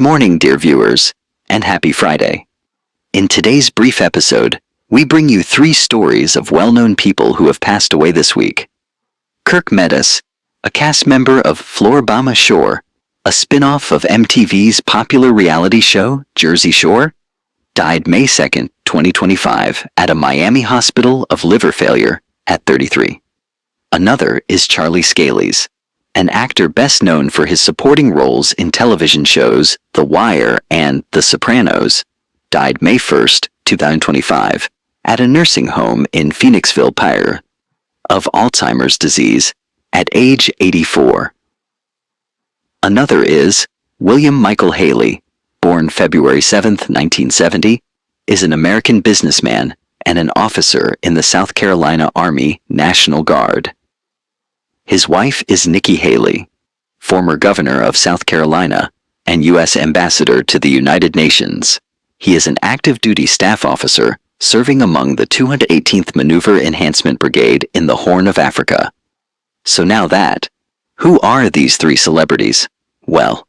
Morning, dear viewers, and happy Friday. In today's brief episode, we bring you 3 stories of well-known people who have passed away this week. Kirk Medas, a cast member of Floribama Shore, a spin-off of MTV's popular reality show, Jersey Shore, died May 2nd, 2025, at a Miami hospital of liver failure at 33. Another is Charley Scalies, an actor best known for his supporting roles in television shows The Wire and The Sopranos, died May 1st, 2025, at a nursing home in Phoenixville, PA, of Alzheimer's disease, at age 84. Another is William Michael Haley, born February 7, 1970, is an American businessman and an officer in the South Carolina Army National Guard. His wife is Nikki Haley, former governor of South Carolina and U.S. ambassador to the United Nations. He is an active duty staff officer serving among the 218th Maneuver Enhancement Brigade in the Horn of Africa. So now who are these 3 celebrities? Well,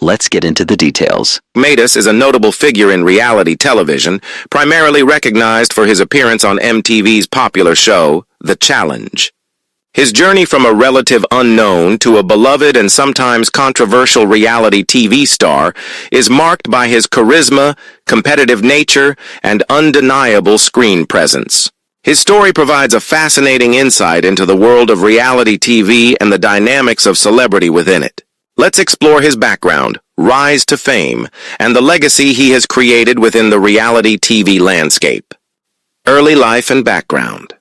let's get into the details. Medas is a notable figure in reality television, primarily recognized for his appearance on MTV's popular show, The Challenge. His journey from a relative unknown to a beloved and sometimes controversial reality TV star is marked by his charisma, competitive nature, and undeniable screen presence. His story provides a fascinating insight into the world of reality TV and the dynamics of celebrity within it. Let's explore his background, rise to fame, and the legacy he has created within the reality TV landscape. Early life and background.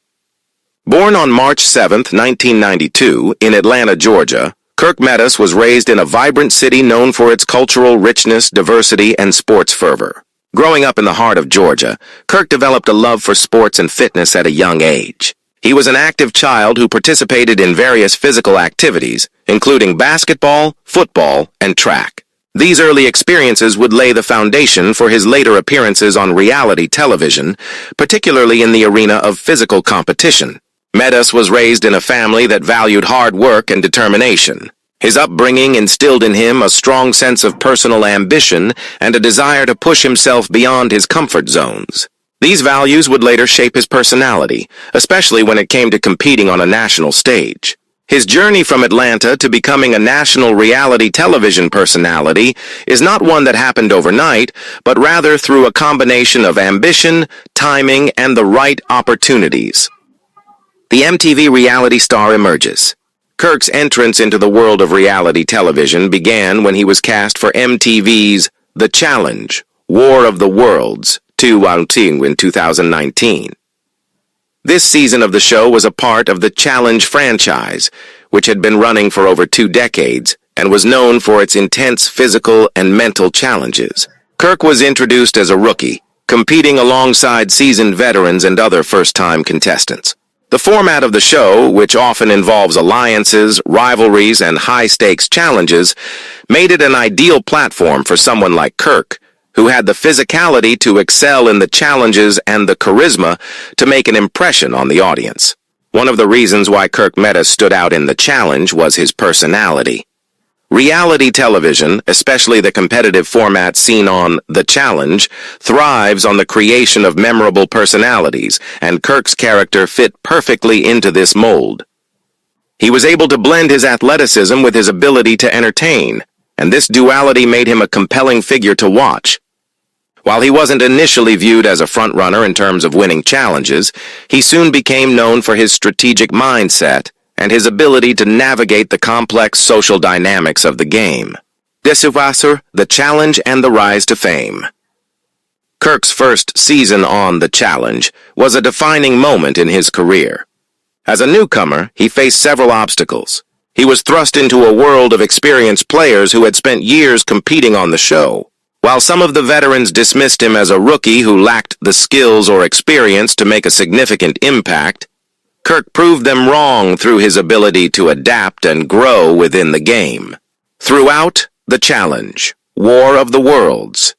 Born on March 7, 1992, in Atlanta, Georgia, Kirk Medas was raised in a vibrant city known for its cultural richness, diversity, and sports fervor. Growing up in the heart of Georgia, Kirk developed a love for sports and fitness at a young age. He was an active child who participated in various physical activities, including basketball, football, and track. These early experiences would lay the foundation for his later appearances on reality television, particularly in the arena of physical competition. Medas was raised in a family that valued hard work and determination. His upbringing instilled in him a strong sense of personal ambition and a desire to push himself beyond his comfort zones. These values would later shape his personality, especially when it came to competing on a national stage. His journey from Atlanta to becoming a national reality television personality is not one that happened overnight, but rather through a combination of ambition, timing, and the right opportunities. The MTV reality star emerges. Kirk's entrance into the world of reality television began when he was cast for MTV's The Challenge, War of the Worlds, in 2019. This season of the show was a part of the Challenge franchise, which had been running for over 2 decades and was known for its intense physical and mental challenges. Kirk was introduced as a rookie, competing alongside seasoned veterans and other first-time contestants. The format of the show, which often involves alliances, rivalries, and high-stakes challenges, made it an ideal platform for someone like Kirk, who had the physicality to excel in the challenges and the charisma to make an impression on the audience. One of the reasons why Kirk Medas stood out in The Challenge was his personality. Reality television, especially the competitive format seen on The Challenge, thrives on the creation of memorable personalities, and Kirk's character fit perfectly into this mold. He was able to blend his athleticism with his ability to entertain, and this duality made him a compelling figure to watch. While he wasn't initially viewed as a frontrunner in terms of winning challenges, he soon became known for his strategic mindset and his ability to navigate the complex social dynamics of the game. Desuvasser, The Challenge, and the Rise to Fame. Kirk's first season on The Challenge was a defining moment in his career. As a newcomer, he faced several obstacles. He was thrust into a world of experienced players who had spent years competing on the show. While some of the veterans dismissed him as a rookie who lacked the skills or experience to make a significant impact, Kirk proved them wrong through his ability to adapt and grow within the game. Throughout The Challenge, War of the Worlds,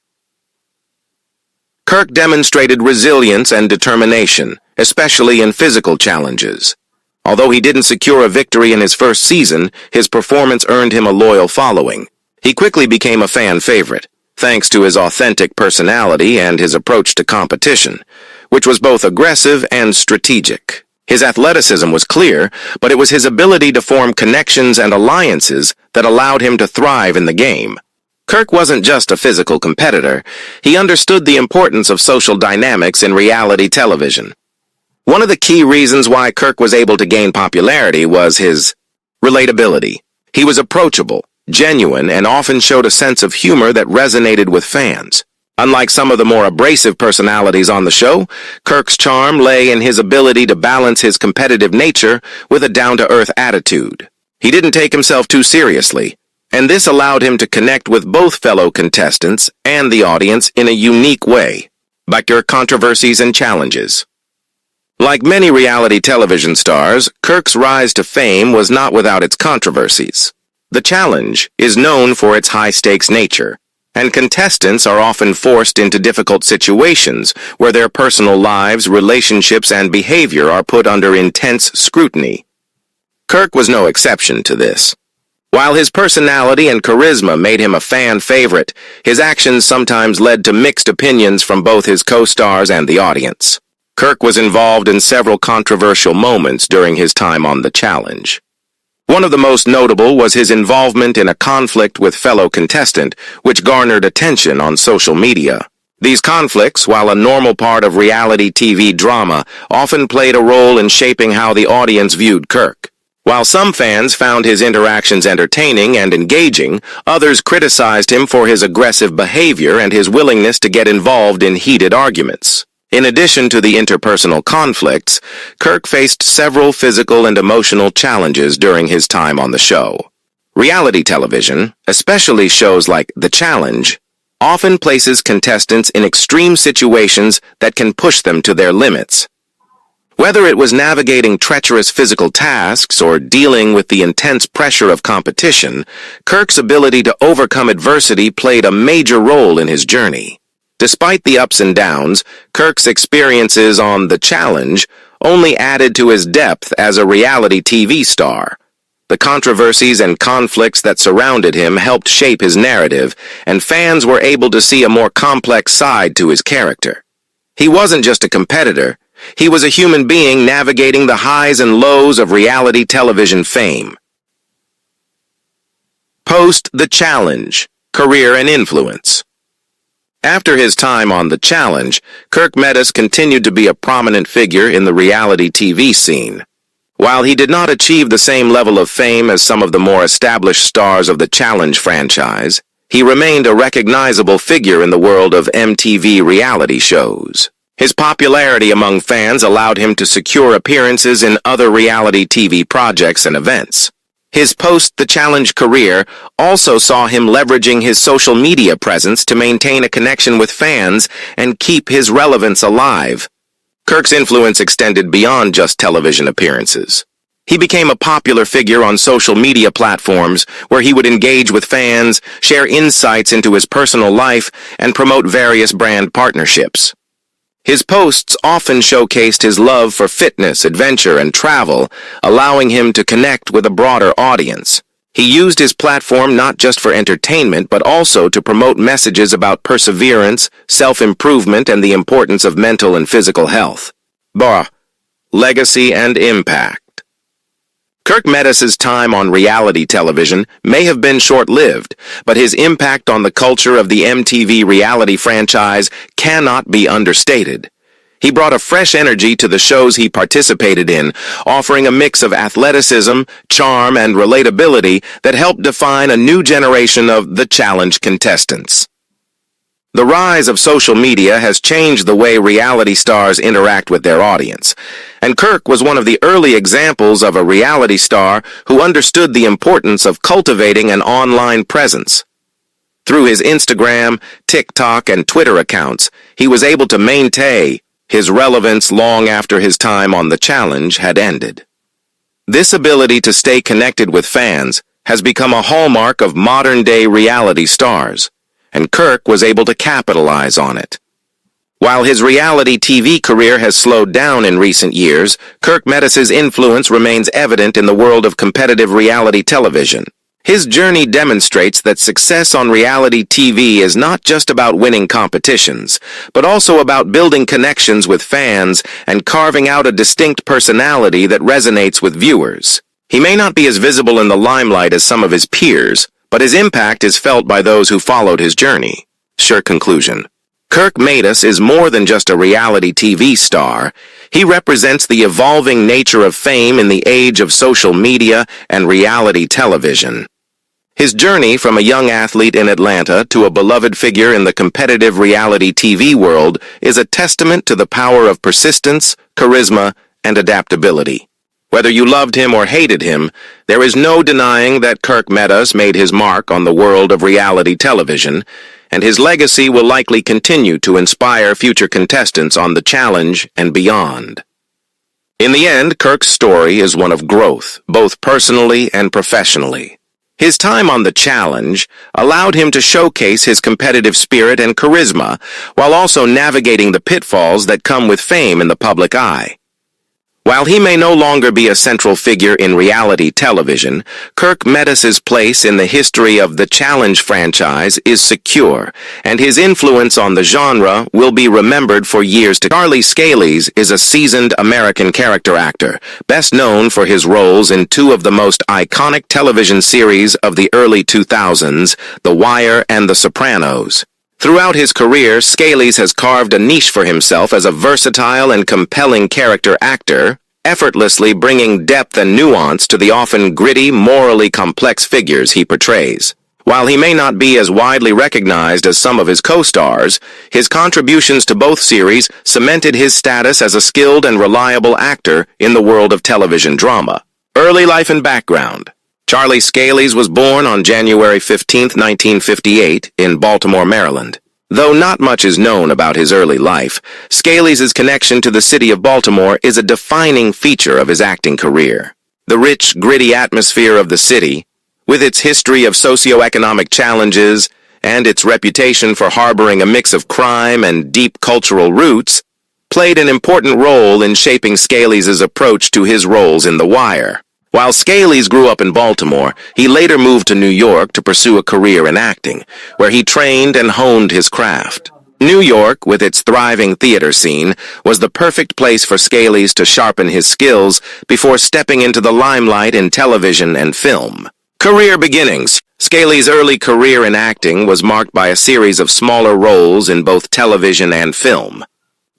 Kirk demonstrated resilience and determination, especially in physical challenges. Although he didn't secure a victory in his first season, his performance earned him a loyal following. He quickly became a fan favorite, thanks to his authentic personality and his approach to competition, which was both aggressive and strategic. His athleticism was clear, but it was his ability to form connections and alliances that allowed him to thrive in the game. Kirk wasn't just a physical competitor. He understood the importance of social dynamics in reality television. One of the key reasons why Kirk was able to gain popularity was his relatability. He was approachable, genuine, and often showed a sense of humor that resonated with fans. Unlike some of the more abrasive personalities on the show, Kirk's charm lay in his ability to balance his competitive nature with a down-to-earth attitude. He didn't take himself too seriously, and this allowed him to connect with both fellow contestants and the audience in a unique way, by your controversies and challenges. Like many reality television stars, Kirk's rise to fame was not without its controversies. The challenge is known for its high-stakes nature, and contestants are often forced into difficult situations where their personal lives, relationships, and behavior are put under intense scrutiny. Kirk was no exception to this. While his personality and charisma made him a fan favorite, his actions sometimes led to mixed opinions from both his co-stars and the audience. Kirk was involved in several controversial moments during his time on the challenge. One of the most notable was his involvement in a conflict with fellow contestant, which garnered attention on social media. These conflicts, while a normal part of reality TV drama, often played a role in shaping how the audience viewed Kirk. While some fans found his interactions entertaining and engaging, others criticized him for his aggressive behavior and his willingness to get involved in heated arguments. In addition to the interpersonal conflicts, Kirk faced several physical and emotional challenges during his time on the show. Reality television, especially shows like The Challenge, often places contestants in extreme situations that can push them to their limits. Whether it was navigating treacherous physical tasks or dealing with the intense pressure of competition, Kirk's ability to overcome adversity played a major role in his journey. Despite the ups and downs, Kirk's experiences on The Challenge only added to his depth as a reality TV star. The controversies and conflicts that surrounded him helped shape his narrative, and fans were able to see a more complex side to his character. He wasn't just a competitor. He was a human being navigating the highs and lows of reality television fame. Post The Challenge, career and influence. After his time on The Challenge, Kirk Medas continued to be a prominent figure in the reality TV scene. While he did not achieve the same level of fame as some of the more established stars of the Challenge franchise, he remained a recognizable figure in the world of MTV reality shows. His popularity among fans allowed him to secure appearances in other reality TV projects and events. His post-The Challenge career also saw him leveraging his social media presence to maintain a connection with fans and keep his relevance alive. Kirk's influence extended beyond just television appearances. He became a popular figure on social media platforms where he would engage with fans, share insights into his personal life, and promote various brand partnerships. His posts often showcased his love for fitness, adventure, and travel, allowing him to connect with a broader audience. He used his platform not just for entertainment, but also to promote messages about perseverance, self-improvement, and the importance of mental and physical health. Legacy and impact. Kirk Medas' time on reality television may have been short-lived, but his impact on the culture of the MTV reality franchise cannot be understated. He brought a fresh energy to the shows he participated in, offering a mix of athleticism, charm, and relatability that helped define a new generation of The Challenge contestants. The rise of social media has changed the way reality stars interact with their audience, and Kirk was one of the early examples of a reality star who understood the importance of cultivating an online presence. Through his Instagram, TikTok, and Twitter accounts, he was able to maintain his relevance long after his time on The Challenge had ended. This ability to stay connected with fans has become a hallmark of modern-day reality stars, and Kirk was able to capitalize on it. While his reality TV career has slowed down in recent years, Kirk Medas' influence remains evident in the world of competitive reality television. His journey demonstrates that success on reality TV is not just about winning competitions, but also about building connections with fans and carving out a distinct personality that resonates with viewers. He may not be as visible in the limelight as some of his peers, but his impact is felt by those who followed his journey. Sure conclusion. Kirk Medas is more than just a reality TV star. He represents the evolving nature of fame in the age of social media and reality television. His journey from a young athlete in Atlanta to a beloved figure in the competitive reality TV world is a testament to the power of persistence, charisma, and adaptability. Whether you loved him or hated him, there is no denying that Kirk Medas made his mark on the world of reality television, and his legacy will likely continue to inspire future contestants on The Challenge and beyond. In the end, Kirk's story is one of growth, both personally and professionally. His time on The Challenge allowed him to showcase his competitive spirit and charisma, while also navigating the pitfalls that come with fame in the public eye. While he may no longer be a central figure in reality television, Kirk Medas' place in the history of the Challenge franchise is secure, and his influence on the genre will be remembered for years to come. Charley Scalies is a seasoned American character actor, best known for his roles in two of the most iconic television series of the early 2000s, The Wire and The Sopranos. Throughout his career, Scalies has carved a niche for himself as a versatile and compelling character actor, effortlessly bringing depth and nuance to the often gritty, morally complex figures he portrays. While he may not be as widely recognized as some of his co-stars, his contributions to both series cemented his status as a skilled and reliable actor in the world of television drama. Early life and background. Charley Scalies was born on January 15, 1958, in Baltimore, Maryland. Though not much is known about his early life, Scalies' connection to the city of Baltimore is a defining feature of his acting career. The rich, gritty atmosphere of the city, with its history of socioeconomic challenges and its reputation for harboring a mix of crime and deep cultural roots, played an important role in shaping Scalies' approach to his roles in The Wire. While Scalies grew up in Baltimore, he later moved to New York to pursue a career in acting, where he trained and honed his craft. New York, with its thriving theater scene, was the perfect place for Scalies to sharpen his skills before stepping into the limelight in television and film. Career beginnings. Scalies' early career in acting was marked by a series of smaller roles in both television and film.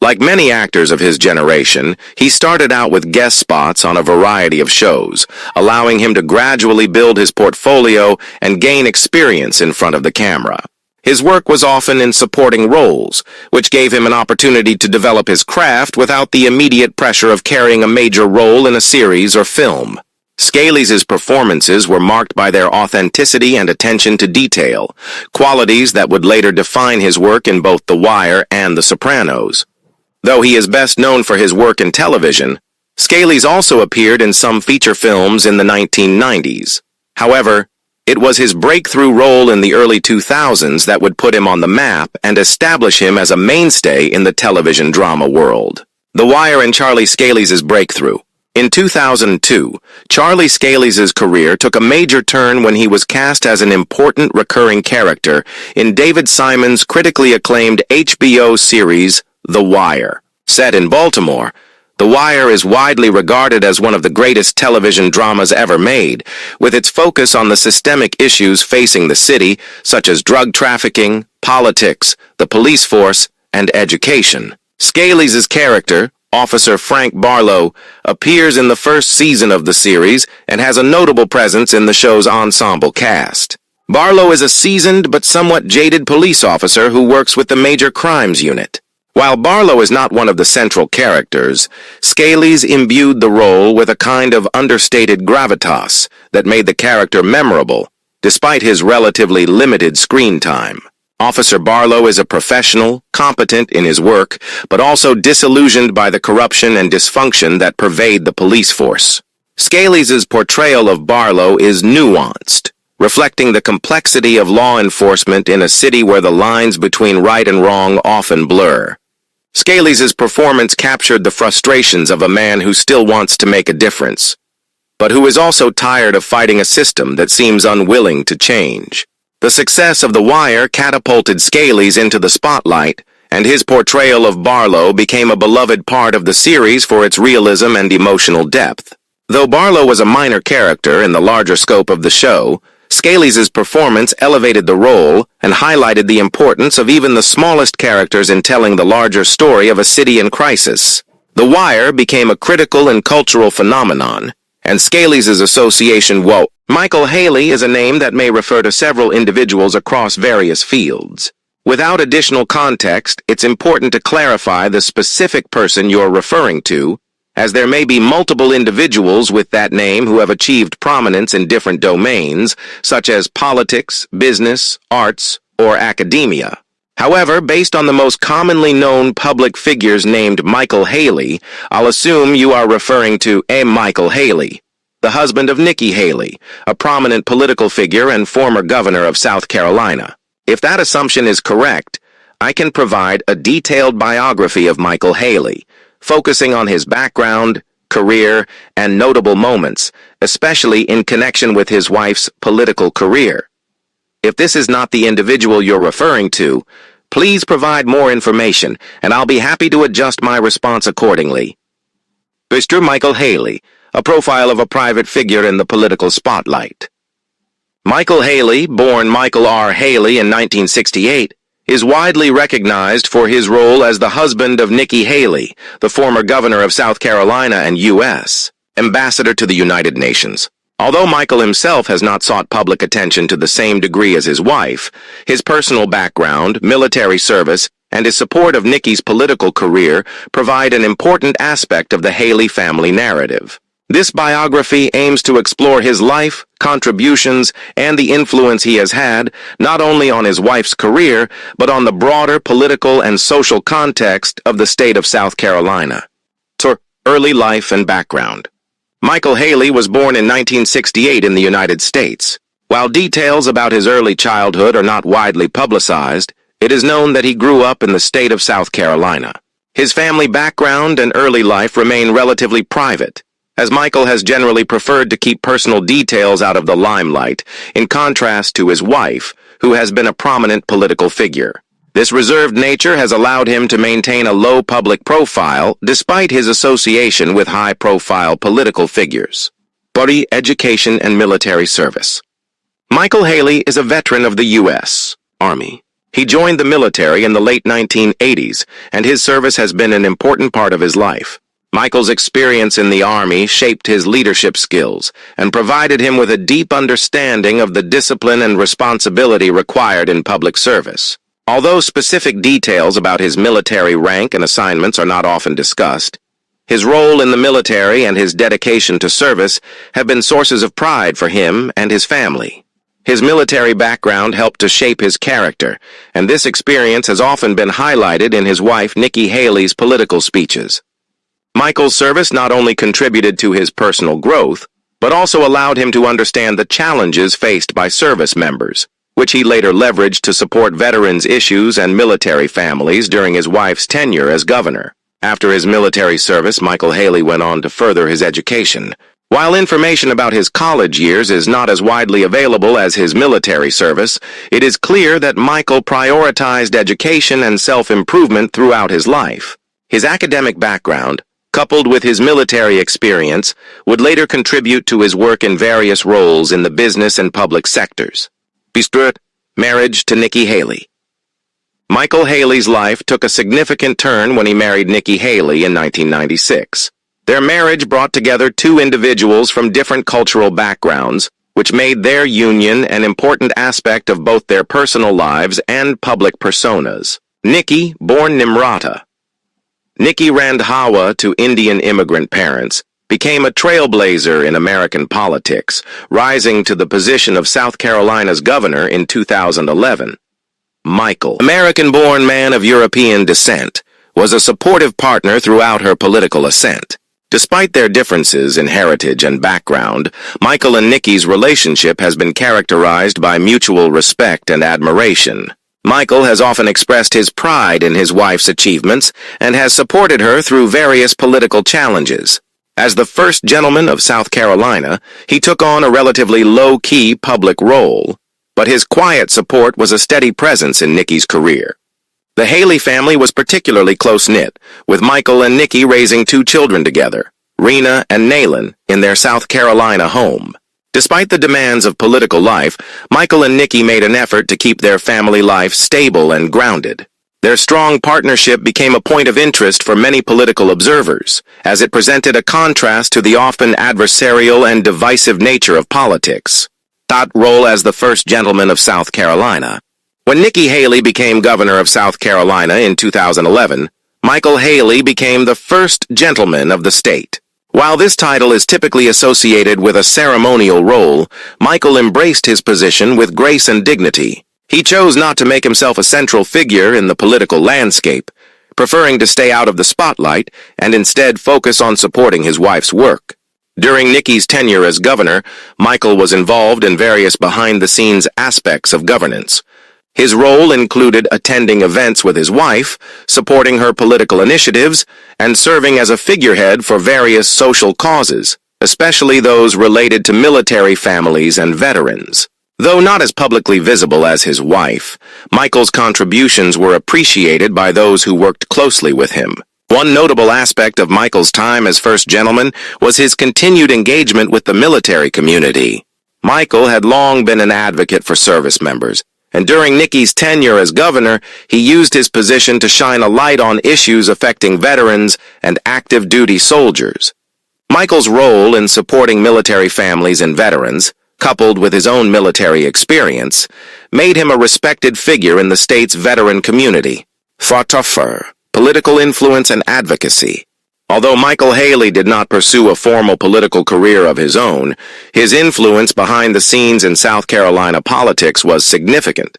Like many actors of his generation, he started out with guest spots on a variety of shows, allowing him to gradually build his portfolio and gain experience in front of the camera. His work was often in supporting roles, which gave him an opportunity to develop his craft without the immediate pressure of carrying a major role in a series or film. Scalies' performances were marked by their authenticity and attention to detail, qualities that would later define his work in both The Wire and The Sopranos. Though he is best known for his work in television, Scalies also appeared in some feature films in the 1990s. However, it was his breakthrough role in the early 2000s that would put him on the map and establish him as a mainstay in the television drama world. The Wire and Charley Scalies' breakthrough. In 2002, Charley Scalies' career took a major turn when he was cast as an important recurring character in David Simon's critically acclaimed HBO series, The Wire. Set in Baltimore, The Wire is widely regarded as one of the greatest television dramas ever made, with its focus on the systemic issues facing the city, such as drug trafficking, politics, the police force, and education. Scalies' character, Officer Frank Barlow, appears in the first season of the series and has a notable presence in the show's ensemble cast. Barlow is a seasoned but somewhat jaded police officer who works with the Major Crimes Unit. While Barlow is not one of the central characters, Scalies imbued the role with a kind of understated gravitas that made the character memorable, despite his relatively limited screen time. Officer Barlow is a professional, competent in his work, but also disillusioned by the corruption and dysfunction that pervade the police force. Scalies' portrayal of Barlow is nuanced, reflecting the complexity of law enforcement in a city where the lines between right and wrong often blur. Scalies' performance captured the frustrations of a man who still wants to make a difference, but who is also tired of fighting a system that seems unwilling to change. The success of The Wire catapulted Scalies into the spotlight, and his portrayal of Barlow became a beloved part of the series for its realism and emotional depth. Though Barlow was a minor character in the larger scope of the show, Scalies' performance elevated the role and highlighted the importance of even the smallest characters in telling the larger story of a city in crisis. The Wire became a critical and cultural phenomenon, and Scalies' association with Michael Haley is a name that may refer to several individuals across various fields. Without additional context, it's important to clarify the specific person you're referring to, as there may be multiple individuals with that name who have achieved prominence in different domains, such as politics, business, arts, or academia. However, based on the most commonly known public figures named Michael Haley, I'll assume you are referring to Michael Haley, the husband of Nikki Haley, a prominent political figure and former governor of South Carolina. If that assumption is correct, I can provide a detailed biography of Michael Haley, focusing on his background, career, and notable moments, especially in connection with his wife's political career. If this is not the individual you're referring to, please provide more information, and I'll be happy to adjust my response accordingly. Mr. Michael Haley, a profile of a private figure in the political spotlight. Michael Haley, born Michael R. Haley in 1968, is widely recognized for his role as the husband of Nikki Haley, the former governor of South Carolina and U.S. ambassador to the United Nations. Although Michael himself has not sought public attention to the same degree as his wife, his personal background, military service, and his support of Nikki's political career provide an important aspect of the Haley family narrative. This biography aims to explore his life, contributions, and the influence he has had, not only on his wife's career, but on the broader political and social context of the state of South Carolina. Early life and background. Michael Haley was born in 1968 in the United States. While details about his early childhood are not widely publicized, it is known that he grew up in the state of South Carolina. His family background and early life remain relatively private, as Michael has generally preferred to keep personal details out of the limelight, in contrast to his wife, who has been a prominent political figure. This reserved nature has allowed him to maintain a low public profile despite his association with high-profile political figures. Body, education, and military service. Michael Haley is a veteran of the U.S. Army. He joined the military in the late 1980s, and his service has been an important part of his life. Michael's experience in the Army shaped his leadership skills and provided him with a deep understanding of the discipline and responsibility required in public service. Although specific details about his military rank and assignments are not often discussed, his role in the military and his dedication to service have been sources of pride for him and his family. His military background helped to shape his character, and this experience has often been highlighted in his wife Nikki Haley's political speeches. Michael's service not only contributed to his personal growth, but also allowed him to understand the challenges faced by service members, which he later leveraged to support veterans' issues and military families during his wife's tenure as governor. After his military service, Michael Haley went on to further his education. While information about his college years is not as widely available as his military service, it is clear that Michael prioritized education and self-improvement throughout his life. His academic background, coupled with his military experience, would later contribute to his work in various roles in the business and public sectors. Marriage to Nikki Haley. Michael Haley's life took a significant turn when he married Nikki Haley in 1996. Their marriage brought together two individuals from different cultural backgrounds, which made their union an important aspect of both their personal lives and public personas. Nikki, born Nimrata. Nikki Randhawa to Indian immigrant parents, became a trailblazer in American politics, rising to the position of South Carolina's governor in 2011. Michael, American-born man of European descent, was a supportive partner throughout her political ascent. Despite their differences in heritage and background, Michael and Nikki's relationship has been characterized by mutual respect and admiration. Michael has often expressed his pride in his wife's achievements and has supported her through various political challenges. As the first gentleman of South Carolina, he took on a relatively low-key public role, but his quiet support was a steady presence in Nikki's career. The Haley family was particularly close-knit, with Michael and Nikki raising 2 children together, Rena and Naylan, in their South Carolina home. Despite the demands of political life, Michael and Nikki made an effort to keep their family life stable and grounded. Their strong partnership became a point of interest for many political observers, as it presented a contrast to the often adversarial and divisive nature of politics. Role as the first gentleman of South Carolina. When Nikki Haley became governor of South Carolina in 2011, Michael Haley became the first gentleman of the state. While this title is typically associated with a ceremonial role, Michael embraced his position with grace and dignity. He chose not to make himself a central figure in the political landscape, preferring to stay out of the spotlight and instead focus on supporting his wife's work. During Nikki's tenure as governor, Michael was involved in various behind-the-scenes aspects of governance. His role included attending events with his wife, supporting her political initiatives, and serving as a figurehead for various social causes, especially those related to military families and veterans. Though not as publicly visible as his wife, Michael's contributions were appreciated by those who worked closely with him. One notable aspect of Michael's time as first gentleman was his continued engagement with the military community. Michael had long been an advocate for service members, and during Nikki's tenure as governor, he used his position to shine a light on issues affecting veterans and active duty soldiers. Michael's role in supporting military families and veterans, coupled with his own military experience, made him a respected figure in the state's veteran community. Political influence and advocacy. Although Michael Haley did not pursue a formal political career of his own, his influence behind the scenes in South Carolina politics was significant.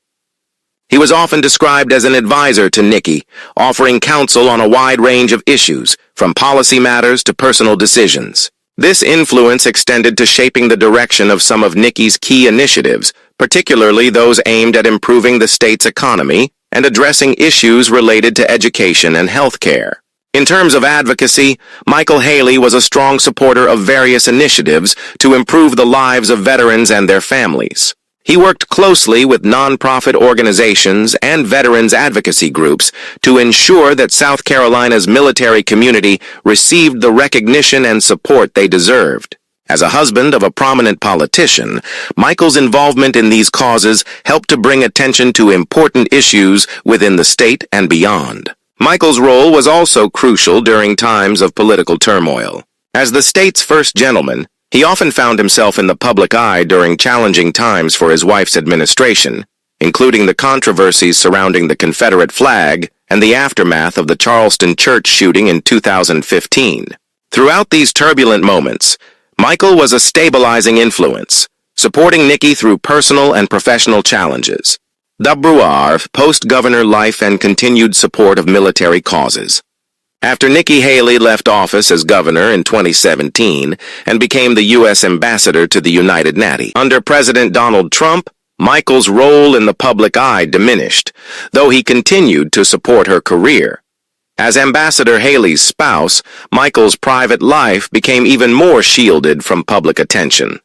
He was often described as an advisor to Nikki, offering counsel on a wide range of issues, from policy matters to personal decisions. This influence extended to shaping the direction of some of Nikki's key initiatives, particularly those aimed at improving the state's economy and addressing issues related to education and health care. In terms of advocacy, Michael Haley was a strong supporter of various initiatives to improve the lives of veterans and their families. He worked closely with nonprofit organizations and veterans advocacy groups to ensure that South Carolina's military community received the recognition and support they deserved. As a husband of a prominent politician, Michael's involvement in these causes helped to bring attention to important issues within the state and beyond. Michael's role was also crucial during times of political turmoil. As the state's first gentleman, he often found himself in the public eye during challenging times for his wife's administration, including the controversies surrounding the Confederate flag and the aftermath of the Charleston church shooting in 2015. Throughout these turbulent moments, Michael was a stabilizing influence, supporting Nikki through personal and professional challenges. Post-governor life and continued support of military causes. After Nikki Haley left office as governor in 2017 and became the U.S. ambassador to the United Nations under President Donald Trump, Michael's role in the public eye diminished, though he continued to support her career. As Ambassador Haley's spouse, Michael's private life became even more shielded from public attention.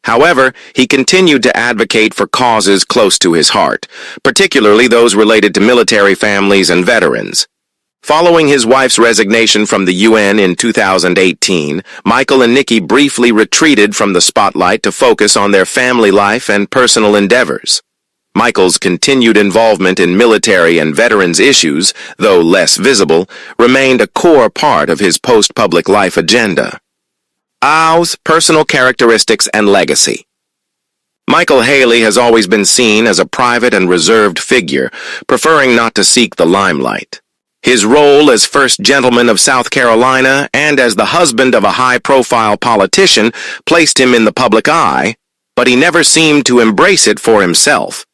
However, he continued to advocate for causes close to his heart, particularly those related to military families and veterans. Following his wife's resignation from the UN in 2018, Michael and Nikki briefly retreated from the spotlight to focus on their family life and personal endeavors. Michael's continued involvement in military and veterans issues, though less visible, remained a core part of his post-public life agenda. Personal characteristics and legacy. Michael Haley has always been seen as a private and reserved figure, preferring not to seek the limelight. His role as first gentleman of South Carolina and as the husband of a high-profile politician placed him in the public eye, but he never seemed to embrace it for himself.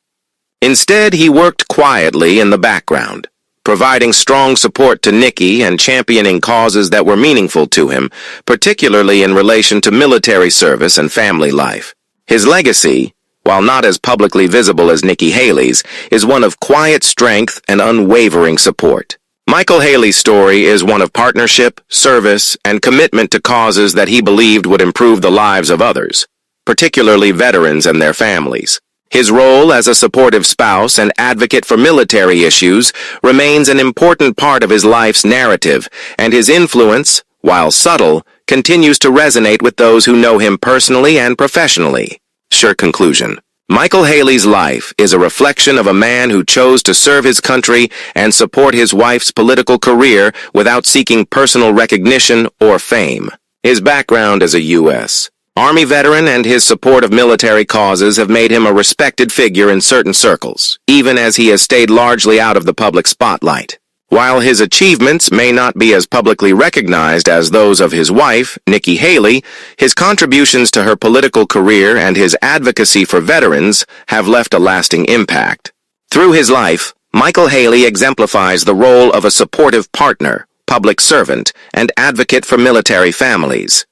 Instead, he worked quietly in the background, providing strong support to Nikki and championing causes that were meaningful to him, particularly in relation to military service and family life. His legacy, while not as publicly visible as Nikki Haley's, is one of quiet strength and unwavering support. Michael Haley's story is one of partnership, service, and commitment to causes that he believed would improve the lives of others, particularly veterans and their families. His role as a supportive spouse and advocate for military issues remains an important part of his life's narrative, and his influence, while subtle, continues to resonate with those who know him personally and professionally. Sure conclusion. Michael Haley's life is a reflection of a man who chose to serve his country and support his wife's political career without seeking personal recognition or fame. His background as a U.S. Army veteran and his support of military causes have made him a respected figure in certain circles, even as he has stayed largely out of the public spotlight. While his achievements may not be as publicly recognized as those of his wife, Nikki Haley, his contributions to her political career and his advocacy for veterans have left a lasting impact. Through his life, Michael Haley exemplifies the role of a supportive partner, public servant, and advocate for military families.